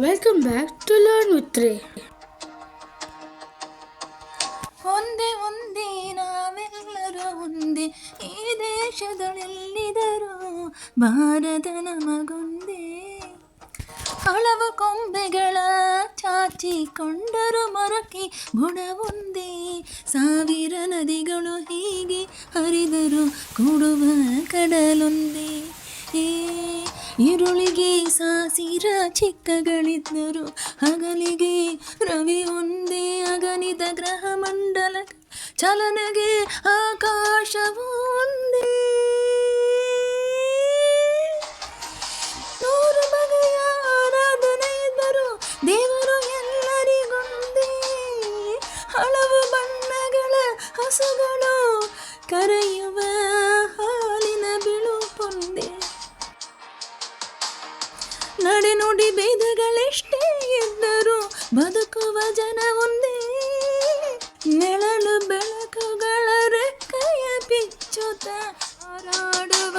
Welcome back to Learn with Ray. ಒಂದೇ ಒಂದೇ ನಾವೆಲ್ಲರೂ ಒಂದೇ, ಈ ದೇಶದಲ್ಲೆಲ್ಲಿದರೂ ಭಾರತ ನಮಗೊಂದೇ. ಹಲವು ಕೊಂಬೆಗಳ ಚಾಚಿಕೊಂಡರು ಮೊರಕೆ ಗುಣವೊಂದೇ, ಸಾವಿರ ನದಿಗಳು ಹೀಗೆ ಹರಿದರು ಕೂಡುವ ಕಡಲೊಂದೇ. ಈರುಳಿಗೆ ಸಾಸಿರ ಚಿಕ್ಕಗಳಿದ್ದರು, ಹಗಲಿಗೆ ರವಿ ಒಂದೇ, ಅಗಣಿತ ಗ್ರಹ ಮಂಡಲ ಚಲನೆಗೆ ಆಕಾಶವು ಒಂದೇ. ನೂರು ಬಗೆಯ ಆರಾಧನೆ ಇದ್ದರು, ದೇವರು ಎಲ್ಲರಿಗೊಂದೇ. ಹಲವು ಬಣ್ಣಗಳ ಹಸುಗಳು ಕರೆಯುವ ಹಾಲಿನ ಬಿಳುಪೊಂದೇ. ನಡೆನುಡಿ ಭೇದಗಳೆಷ್ಟೇ ಇದ್ದರೂ ಬದುಕುವ ಜನ ಒಂದೇ. ನೆರಳು ಬೆಳಕುಗಳ ರೆಕ್ಕೆಯ ಬಿಚ್ಚುತ್ತ ಹಾರಾಡುವ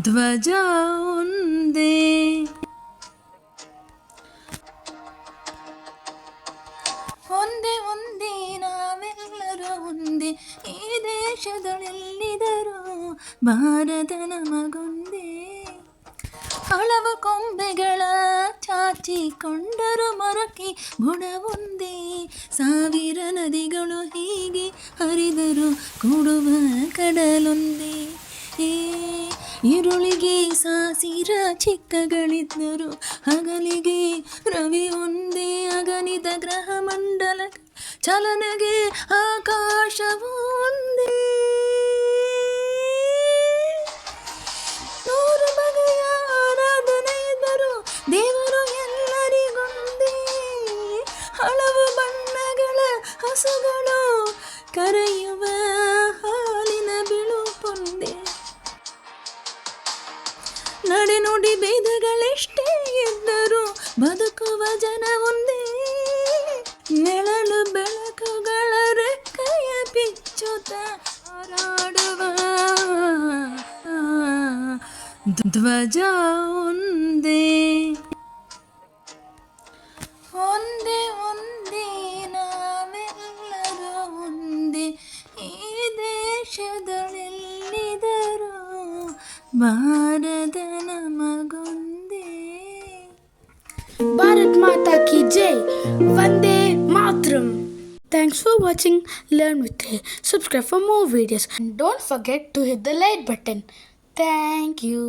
ಧ್ವಜ ಒಂದೇ. ಒಂದೇ ಒಂದೇ ನಾವೆಲ್ಲರೂ ಒಂದೇ, ಈ ದೇಶದಲ್ಲೆಲ್ಲಿದರೂ ಭಾರತ ನಮಗೊಂದೇ. ಹಲವು ಕೊಂಬೆಗಳ ಚಾಚಿಕೊಂಡರು ಮೊರಕೆ ಗುಣವೊಂದೇ, ಸಾವಿರ ನದಿಗಳು ಹೀಗೆ ಹರಿದರು ಕೂಡುವ ಕಡಲೊಂದೇ. ಈರುಳಿಗೆ ಸಾಸಿರ ಚಿಕ್ಕಗಳಿದ್ದರು, ಹಗಲಿಗೆ ರವಿ ಒಂದೇ, ಅಗಣಿತ ಗ್ರಹ ಮಂಡಲ ಚಲನೆಗೆ ಆಕಾಶವು ಒಂದೇ. ನೂರು ಬಗೆಯ ಆರಾಧನೆ ಇದ್ದರು, ದೇವರು ಎಲ್ಲರಿಗೊಂದೇ. ಹಲವು ಬಣ್ಣಗಳ ಹಸುಗಳು ಕರೆಯುವ ಹಾಲಿನ ಬಿಳುಪೊಂದೇ. ನಡೆನುಡಿ ಭೇದಗಳೆಷ್ಟೇ ಇದ್ದರೂ ಬದುಕುವ ಜನ ಒಂದೇ. ನೆರಳು ಬೆಳಕುಗಳ ರೆಕ್ಕೆಯ ಬಿಚ್ಚುತ್ತ ಹಾರಾಡುವ ಧ್ವಜ ಒಂದೇ. ಒಂದೇ ಒಂದೇ ನಾವೆಲ್ಲರೂ ಒಂದೇ, ಈ ದೇಶದಲ್ಲೆಲ್ಲಿದರೂ Bharat ನಮಗೊಂದೇ. Bharat Mata ki Jai. Vande Matram. Thanks for watching Learn with Ray. Subscribe for more videos and don't forget to hit the like button. Thank you.